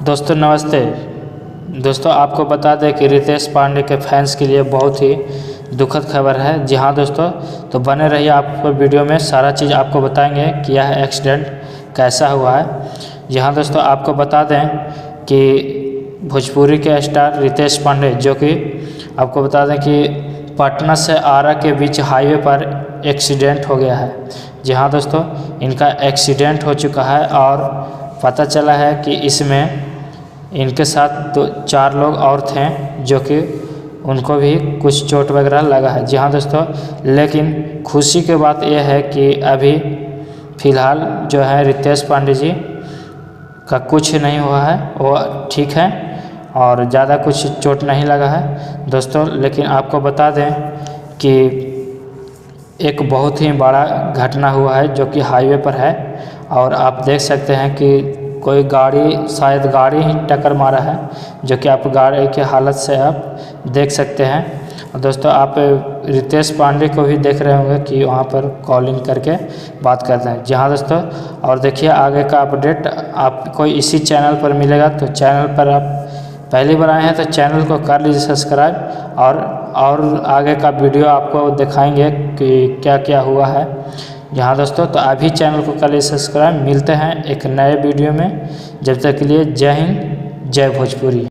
दोस्तों नमस्ते। दोस्तों आपको बता दें कि रितेश पांडे के फैंस के लिए बहुत ही दुखद खबर है। जी हाँ दोस्तों, तो बने रहिए, आपको वीडियो में सारा चीज़ आपको बताएंगे कि यह एक्सीडेंट कैसा हुआ है। जी हाँ दोस्तों, आपको बता दें कि भोजपुरी के स्टार रितेश पांडे, जो कि आपको बता दें कि पटना से आरा के बीच हाईवे पर एक्सीडेंट हो गया है। जी हाँ दोस्तों, इनका एक्सीडेंट हो चुका है और पता चला है कि इसमें इनके साथ 4 लोग और थे, जो कि उनको भी कुछ चोट वगैरह लगा है। जी हाँ दोस्तों, लेकिन खुशी की बात यह है कि अभी फ़िलहाल जो है रितेश पांडे जी का कुछ नहीं हुआ है, वो ठीक है और ज़्यादा कुछ चोट नहीं लगा है दोस्तों। लेकिन आपको बता दें कि एक बहुत ही बड़ा घटना हुआ है जो कि हाईवे पर है और आप देख सकते हैं कि कोई गाड़ी, शायद गाड़ी ही टक्कर मारा है, जो कि आप गाड़ी की हालत से आप देख सकते हैं। दोस्तों आप रितेश पांडे को भी देख रहे होंगे कि वहाँ पर कॉलिंग करके बात करते हैं। जी हाँ दोस्तों, और देखिए आगे का अपडेट आपको इसी चैनल पर मिलेगा। तो चैनल पर आप पहली बार आए हैं तो चैनल को कर लीजिए सब्सक्राइब और आगे का वीडियो आपको दिखाएंगे कि क्या क्या हुआ है। यहाँ दोस्तों, तो अभी चैनल को कर लीजिए सब्सक्राइब। मिलते हैं एक नए वीडियो में, जब तक के लिए जय हिंद, जय भोजपुरी।